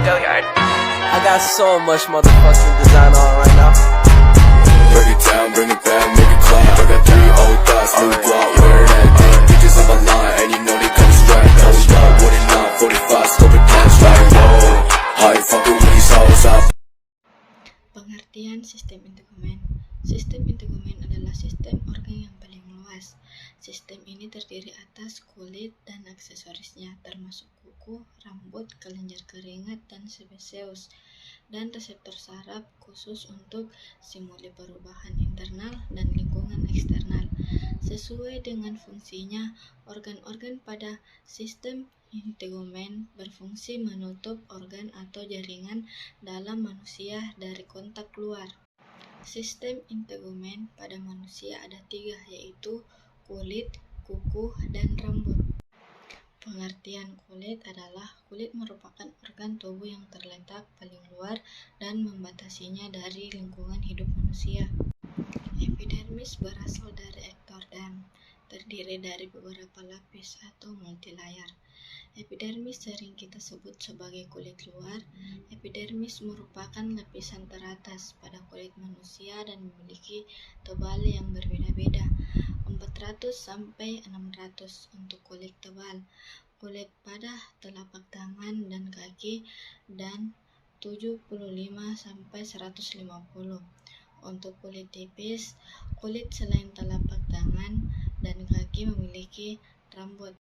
I got so much motherfucking design on right now. Break it down, bring it back, make it clap. I got 3 old thoughts, new block, where that day. Bitches on my line, and you know they come straight. Hold up, what it not, 45, scope it cash like whoa. How you fucking with these hoes up? Pengertian sistem integumen. Sistem integumen adalah sistem organ yang paling luas. Sistem ini terdiri atas kulit dan aksesorisnya, termasuk kuku, rambut, kelenjar keringat, dan sebaceous, dan reseptor saraf khusus untuk stimuli perubahan internal dan lingkungan eksternal. Sesuai dengan fungsinya, organ-organ pada sistem integumen berfungsi menutup organ atau jaringan dalam manusia dari kontak luar. Sistem integumen pada manusia ada 3, yaitu kulit, kuku, dan rambut. Pengertian kulit adalah kulit merupakan organ tubuh yang terletak paling luar dan membatasinya dari lingkungan hidup manusia. Epidermis berasal dari ektoderm, terdiri dari beberapa lapis atau multilayer. Epidermis sering kita sebut sebagai kulit luar. Epidermis merupakan lapisan teratas pada kulit manusia dan memiliki tebal yang berbeda-beda, 400 sampai 600 untuk kulit tebal, kulit pada telapak tangan dan kaki, dan 75 sampai 150 untuk kulit tipis. Kulit selain telapak tangan dan kaki memiliki rambut.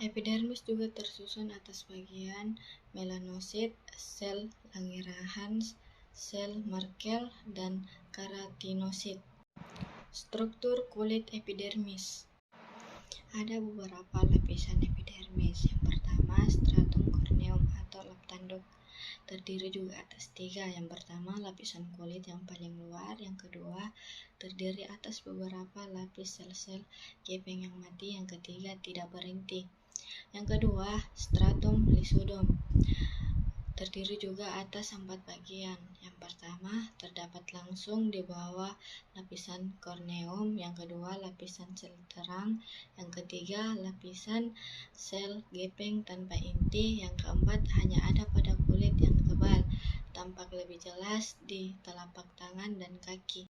Epidermis juga tersusun atas bagian melanosit, sel Langerhans, sel Merkel, dan keratinosit. Struktur kulit epidermis. Ada beberapa lapisan epidermis. Yang pertama, stratum corneum atau lap tanduk. Terdiri juga atas 3. Yang pertama, lapisan kulit yang paling luar. Yang kedua, terdiri atas beberapa lapis sel-sel gepeng yang mati. Yang ketiga, tidak berinti. Yang kedua, stratum lucidum. Terdiri juga atas 4 bagian. Yang pertama, terdapat langsung di bawah lapisan corneum. Yang kedua, lapisan sel terang. Yang ketiga, lapisan sel gepeng tanpa inti. Yang keempat, hanya ada pada kulit yang tebal, tampak lebih jelas di telapak tangan dan kaki.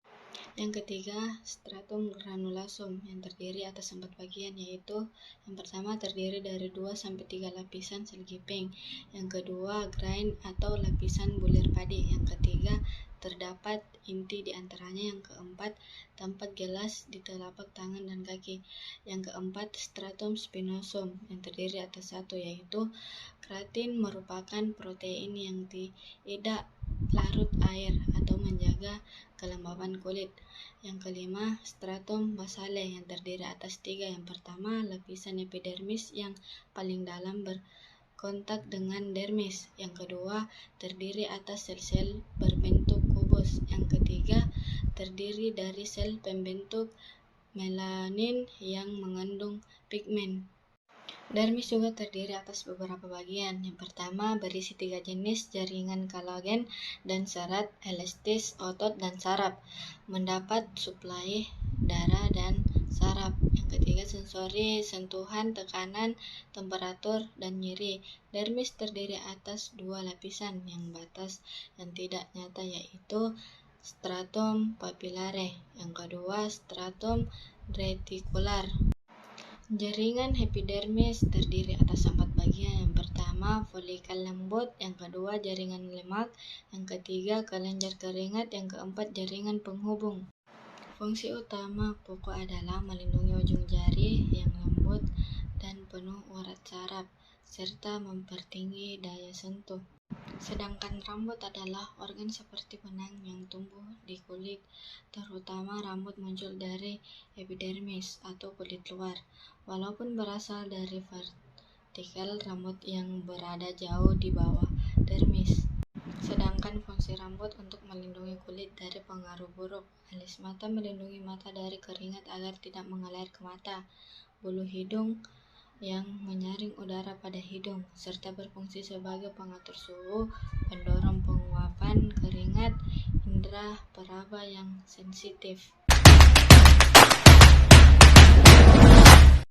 Yang ketiga, stratum granulosum yang terdiri atas 4 bagian, yaitu yang pertama terdiri dari 2-3 lapisan sel gepeng, yang kedua grain atau lapisan bulir padi, yang ketiga terdapat inti di antaranya, yang keempat tampak jelas di telapak tangan dan kaki, yang keempat stratum spinosum yang terdiri atas 1, yaitu keratin, merupakan protein yang tidak larut air atau menjaga kelembaban kulit. Yang kelima, stratum basale yang terdiri atas 3. Yang pertama, lapisan epidermis yang paling dalam berkontak dengan dermis. Yang kedua, terdiri atas sel-sel berbentuk kubus. Yang ketiga, terdiri dari sel pembentuk melanin yang mengandung pigmen. Dermis juga terdiri atas beberapa bagian. Yang pertama, berisi 3 jenis jaringan kolagen dan serat elastis otot dan saraf, mendapat suplai darah dan saraf. Yang ketiga, sensori sentuhan, tekanan, temperatur, dan nyeri. Dermis terdiri atas 2 lapisan yang batas yang tidak nyata, yaitu stratum papillare. Yang kedua, stratum reticular. Jaringan epidermis terdiri atas 4 bagian. Yang pertama, folikel lembut. Yang kedua, jaringan lemak. Yang ketiga, kelenjar keringat. Yang keempat, jaringan penghubung. Fungsi utama pokok adalah melindungi ujung jari yang lembut dan penuh urat saraf, serta mempertinggi daya sentuh. Sedangkan rambut adalah organ seperti benang yang tumbuh di kulit, terutama rambut muncul dari epidermis atau kulit luar. Walaupun berasal dari vertikal, rambut yang berada jauh di bawah dermis. Sedangkan fungsi rambut untuk melindungi kulit dari pengaruh buruk. Alis mata melindungi mata dari keringat agar tidak mengalir ke mata. Bulu hidung yang menyaring udara pada hidung, serta berfungsi sebagai pengatur suhu, pendorong penguapan keringat, indera peraba yang sensitif.